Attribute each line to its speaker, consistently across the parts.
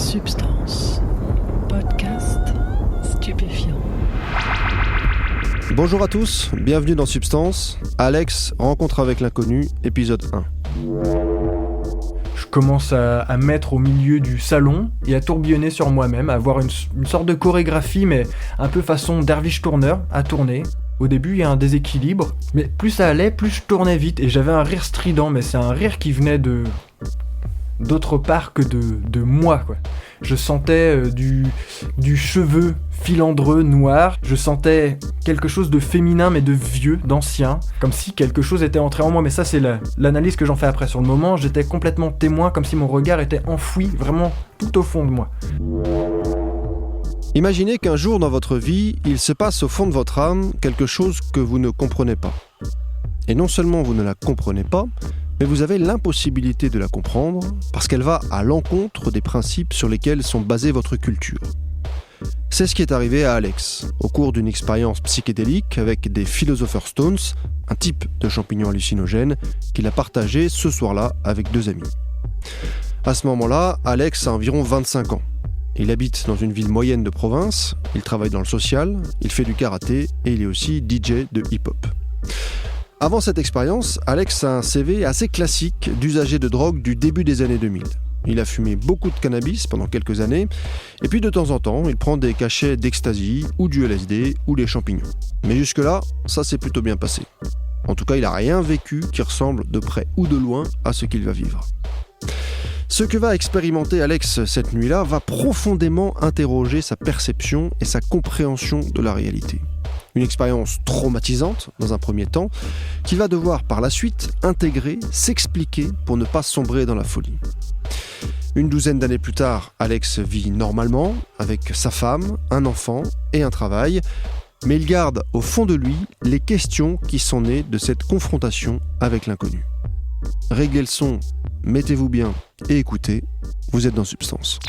Speaker 1: Substance, podcast stupéfiant.
Speaker 2: Bonjour à tous, bienvenue dans Substance. Alex, rencontre avec l'inconnu, épisode 1.
Speaker 3: Je commence à mettre au milieu du salon et à tourbillonner sur moi-même, à avoir une sorte de chorégraphie, mais un peu façon derviche tourneur, à tourner. Au début, il y a un déséquilibre, mais plus ça allait, plus je tournais vite, et j'avais un rire strident, mais c'est un rire qui venait d'autre part que de moi, quoi. Je sentais du cheveu filandreux, noir, je sentais quelque chose de féminin, mais de vieux, d'ancien, comme si quelque chose était entré en moi, mais ça c'est l'analyse que j'en fais après. Sur le moment, j'étais complètement témoin, comme si mon regard était enfoui, vraiment tout au fond de moi.
Speaker 2: Imaginez qu'un jour dans votre vie, il se passe au fond de votre âme quelque chose que vous ne comprenez pas. Et non seulement vous ne la comprenez pas, mais vous avez l'impossibilité de la comprendre parce qu'elle va à l'encontre des principes sur lesquels sont basées votre culture. C'est ce qui est arrivé à Alex, au cours d'une expérience psychédélique avec des Philosopher's Stones, un type de champignon hallucinogène qu'il a partagé ce soir-là avec 2 amis. À ce moment-là, Alex a environ 25 ans. Il habite dans une ville moyenne de province, il travaille dans le social, il fait du karaté et il est aussi DJ de hip-hop. Avant cette expérience, Alex a un CV assez classique d'usager de drogue du début des années 2000. Il a fumé beaucoup de cannabis pendant quelques années, et puis de temps en temps, il prend des cachets d'ecstasy, ou du LSD, ou des champignons. Mais jusque-là, ça s'est plutôt bien passé. En tout cas, il n'a rien vécu qui ressemble de près ou de loin à ce qu'il va vivre. Ce que va expérimenter Alex cette nuit-là va profondément interroger sa perception et sa compréhension de la réalité. Une expérience traumatisante dans un premier temps, qu'il va devoir par la suite intégrer, s'expliquer pour ne pas sombrer dans la folie. Une 12aine d'années plus tard, Alex vit normalement, avec sa femme, un enfant et un travail, mais il garde au fond de lui les questions qui sont nées de cette confrontation avec l'inconnu. Réglez le son, mettez-vous bien et écoutez, vous êtes dans Substance.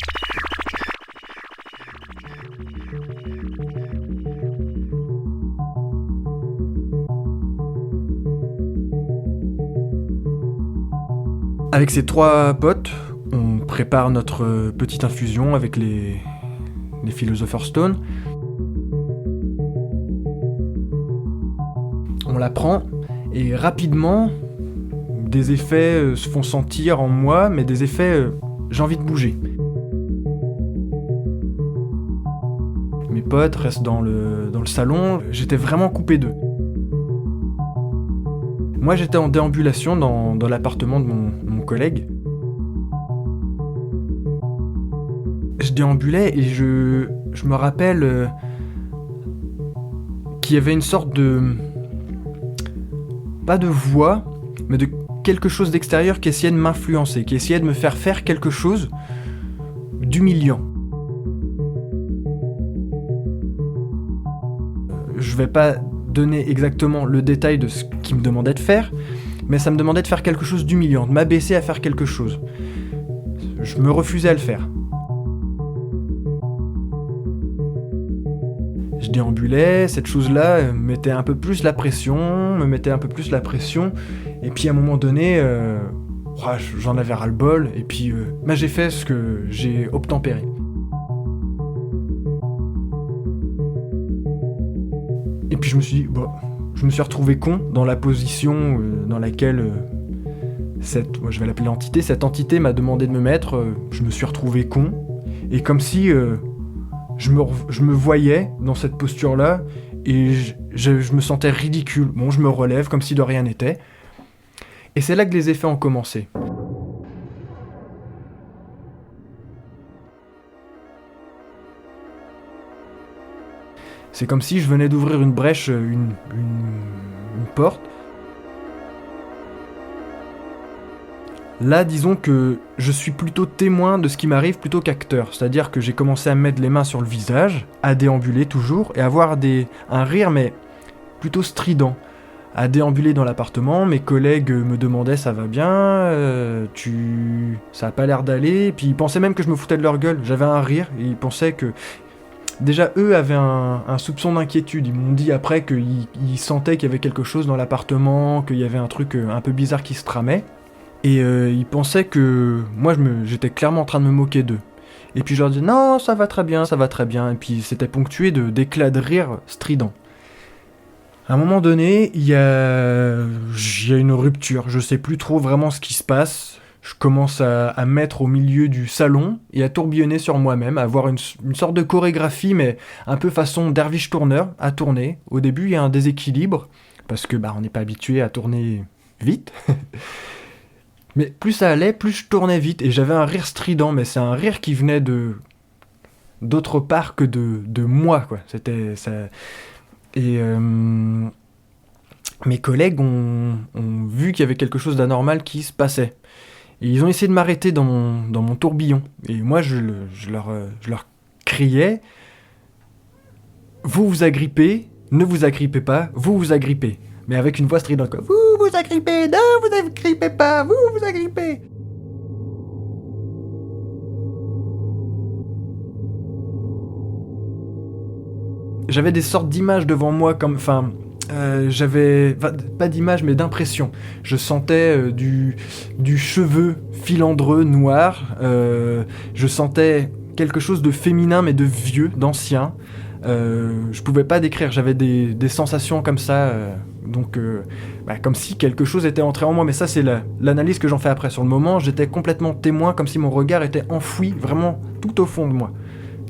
Speaker 3: Avec ces 3 potes, on prépare notre petite infusion avec les Philosopher's Stones. On la prend et rapidement, des effets se font sentir en moi, mais des effets, j'ai envie de bouger. Mes potes restent dans le salon, j'étais vraiment coupé d'eux. Moi j'étais en déambulation dans l'appartement de mon collègue. Je déambulais et je me rappelle qu'il y avait une sorte de... pas de voix, mais de quelque chose d'extérieur qui essayait de m'influencer, qui essayait de me faire quelque chose d'humiliant. Je vais pas donner exactement le détail de ce qu'il me demandait de faire, mais ça me demandait de faire quelque chose d'humiliant, de m'abaisser à faire quelque chose. Je me refusais à le faire. Je déambulais, cette chose-là me mettait un peu plus la pression, et puis à un moment donné, j'en avais ras-le-bol, et puis j'ai fait ce que j'ai obtempéré. Et puis je me suis dit, je me suis retrouvé con dans la position dans laquelle je vais l'appeler l'entité, cette entité m'a demandé de me mettre, je me suis retrouvé con, et comme si je me voyais dans cette posture-là, et je me sentais ridicule. Bon, je me relève comme si de rien n'était, et c'est là que les effets ont commencé. C'est comme si je venais d'ouvrir une brèche, une porte. Là, disons que je suis plutôt témoin de ce qui m'arrive plutôt qu'acteur. C'est-à-dire que j'ai commencé à mettre les mains sur le visage, à déambuler toujours, et à avoir un rire, mais plutôt strident. À déambuler dans l'appartement, mes collègues me demandaient « ça va bien, ça a pas l'air d'aller », et puis ils pensaient même que je me foutais de leur gueule. J'avais un rire, et ils pensaient que... Déjà, eux avaient un soupçon d'inquiétude. Ils m'ont dit après qu'ils sentaient qu'il y avait quelque chose dans l'appartement, qu'il y avait un truc un peu bizarre qui se tramait. Et ils pensaient que moi, j'étais clairement en train de me moquer d'eux. Et puis je leur disais non, ça va très bien, ça va très bien. Et puis c'était ponctué d'éclats de rire stridents. À un moment donné, il y a une rupture. Je sais plus trop vraiment ce qui se passe. Je commence à mettre au milieu du salon et à tourbillonner sur moi-même, à avoir une sorte de chorégraphie, mais un peu façon derviche tourneur, à tourner. Au début, il y a un déséquilibre, parce que on n'est pas habitué à tourner vite. Mais plus ça allait, plus je tournais vite. Et j'avais un rire strident, mais c'est un rire qui venait d'autre part que de moi, quoi. C'était ça. Et mes collègues ont vu qu'il y avait quelque chose d'anormal qui se passait. Et ils ont essayé de m'arrêter dans mon tourbillon. Et moi, je leur criais « Vous vous agrippez, ne vous agrippez pas, vous vous agrippez. » Mais avec une voix stridente, quoi. « Vous vous agrippez, non, vous agrippez pas, vous vous agrippez. » J'avais des sortes d'images devant moi, j'avais pas d'image mais d'impression. Je sentais du cheveu filandreux noir. Je sentais quelque chose de féminin mais de vieux, d'ancien. Je pouvais pas décrire. J'avais des sensations comme ça. Comme si quelque chose était entré en moi. Mais ça, c'est l'analyse que j'en fais après. Sur le moment, j'étais complètement témoin, comme si mon regard était enfoui vraiment tout au fond de moi.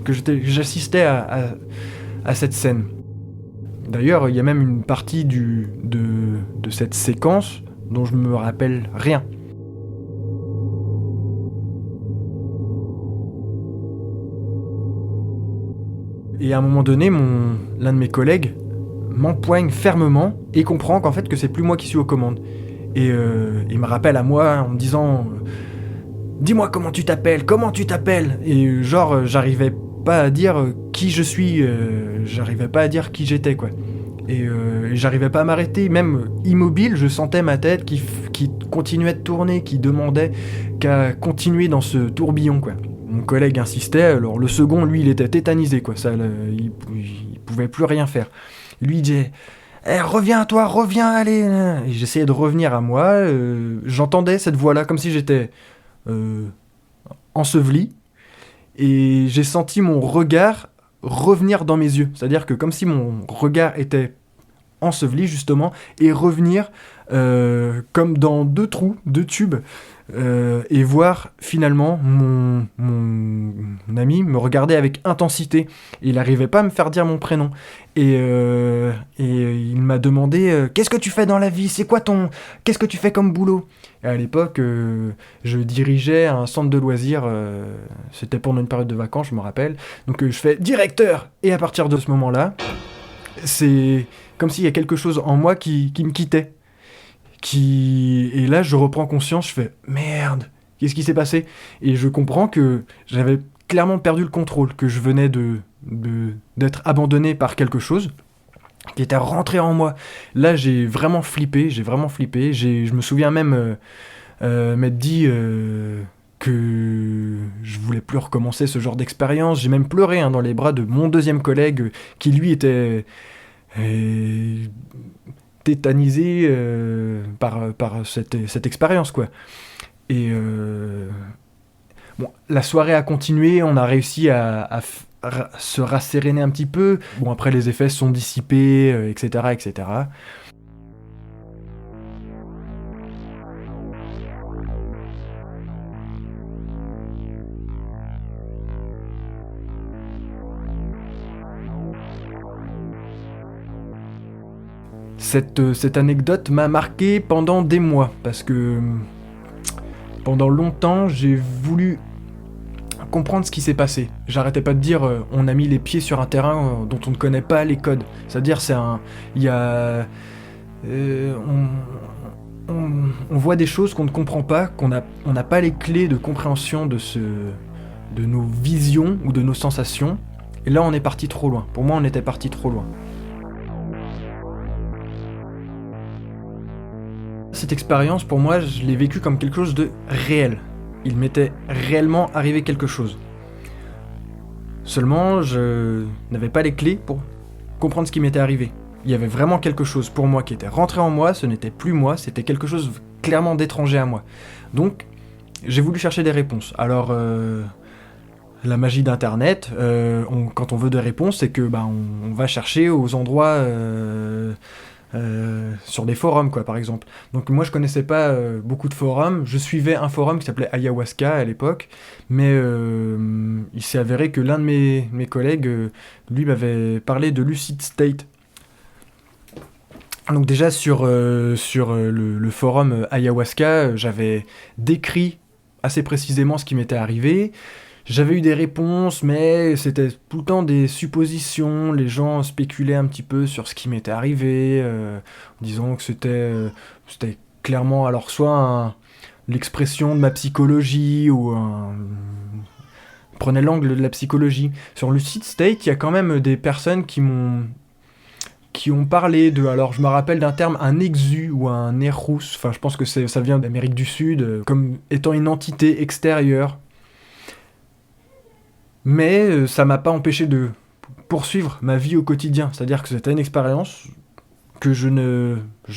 Speaker 3: Que j'assistais à cette scène. D'ailleurs, il y a même une partie de cette séquence dont je me rappelle rien. Et à un moment donné, l'un de mes collègues m'empoigne fermement et comprend qu'en fait que c'est plus moi qui suis aux commandes. Et il me rappelle à moi en me disant « Dis-moi comment tu t'appelles ?» Et j'arrivais pas à dire qui je suis, j'arrivais pas à dire qui j'étais, quoi. Et j'arrivais pas à m'arrêter, même immobile, je sentais ma tête qui continuait de tourner, qui demandait qu'à continuer dans ce tourbillon, quoi. Mon collègue insistait, alors le second, lui, il était tétanisé, quoi. Il pouvait plus rien faire. Lui, il disait reviens, toi, reviens, allez. Et j'essayais de revenir à moi, j'entendais cette voix-là comme si j'étais enseveli. Et j'ai senti mon regard revenir dans mes yeux. C'est-à-dire que comme si mon regard était enseveli, justement, et revenir comme dans deux tubes, et voir finalement mon ami me regarder avec intensité. Et il n'arrivait pas à me faire dire mon prénom. Et il m'a demandé « Qu'est-ce que tu fais dans la vie ? Qu'est-ce que tu fais comme boulot ?» Et à l'époque, je dirigeais un centre de loisirs, c'était pendant une période de vacances, je me rappelle. Donc je fais « directeur !» Et à partir de ce moment-là, c'est comme s'il y a quelque chose en moi qui me quittait. Et là, je reprends conscience, je fais « Merde, qu'est-ce qui s'est passé ?» Et je comprends que j'avais clairement perdu le contrôle, que je venais d'être abandonné par quelque chose qui était rentré en moi. Là, j'ai vraiment flippé. Je me souviens même m'être dit que je voulais plus recommencer ce genre d'expérience. J'ai même pleuré dans les bras de mon deuxième collègue qui, lui, était tétanisé par cette expérience, quoi. Et la soirée a continué, on a réussi à se rasséréner un petit peu. Bon, après les effets sont dissipés, etc. Cette anecdote m'a marqué pendant des mois, parce que pendant longtemps, j'ai voulu comprendre ce qui s'est passé. J'arrêtais pas de dire on a mis les pieds sur un terrain dont on ne connaît pas les codes. C'est-à-dire on voit des choses qu'on ne comprend pas, on n'a pas les clés de compréhension de nos visions ou de nos sensations. Et là, on est parti trop loin. Pour moi, on était parti trop loin. Cette expérience, pour moi, je l'ai vécue comme quelque chose de réel. Il m'était réellement arrivé quelque chose. Seulement, je n'avais pas les clés pour comprendre ce qui m'était arrivé. Il y avait vraiment quelque chose pour moi qui était rentré en moi, ce n'était plus moi, c'était quelque chose clairement d'étranger à moi. Donc, j'ai voulu chercher des réponses. Alors, La magie d'Internet, quand on veut des réponses, c'est que on va chercher aux endroits sur des forums, quoi, par exemple. Donc moi, je connaissais pas beaucoup de forums. Je suivais un forum qui s'appelait Ayahuasca à l'époque, mais il s'est avéré que l'un de mes collègues, lui, m'avait parlé de Lucid State. Donc déjà sur le forum Ayahuasca, j'avais décrit assez précisément ce qui m'était arrivé. J'avais eu des réponses, mais c'était tout le temps des suppositions. Les gens spéculaient un petit peu sur ce qui m'était arrivé, en disant que c'était clairement alors soit l'expression de ma psychologie ou prenait l'angle de la psychologie. Sur Lucid State, il y a quand même des personnes qui ont parlé de, alors je me rappelle d'un terme, un exu ou un erus, enfin je pense que ça vient d'Amérique du Sud, comme étant une entité extérieure. Mais ça m'a pas empêché de poursuivre ma vie au quotidien. C'est-à-dire que c'était une expérience que je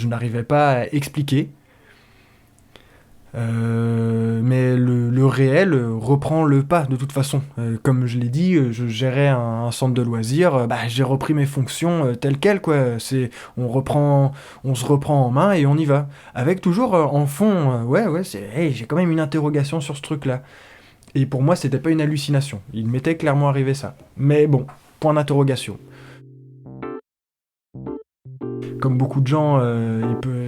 Speaker 3: n'arrivais pas à expliquer. Mais le réel reprend le pas de toute façon. Comme je l'ai dit, je gérais un centre de loisirs, j'ai repris mes fonctions telles quelles, quoi. On se reprend en main et on y va. Avec toujours en fond, j'ai quand même une interrogation sur ce truc-là. Et pour moi, c'était pas une hallucination. Il m'était clairement arrivé ça. Mais bon, point d'interrogation. Comme beaucoup de gens,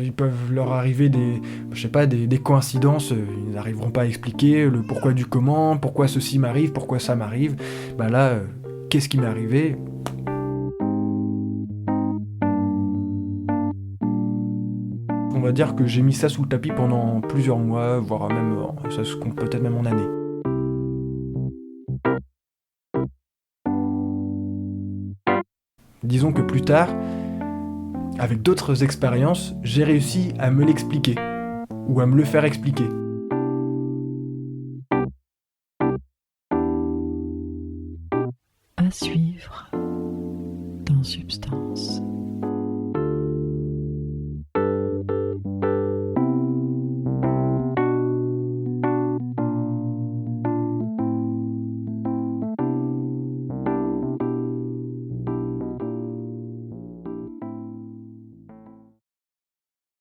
Speaker 3: ils peuvent leur arriver des coïncidences, ils n'arriveront pas à expliquer le pourquoi du comment, pourquoi ceci m'arrive, pourquoi ça m'arrive. Là, qu'est-ce qui m'est arrivé ? On va dire que j'ai mis ça sous le tapis pendant plusieurs mois, voire même, ça se compte peut-être même en années. Disons que plus tard, avec d'autres expériences, j'ai réussi à me l'expliquer, ou à me le faire expliquer.
Speaker 1: À suivre.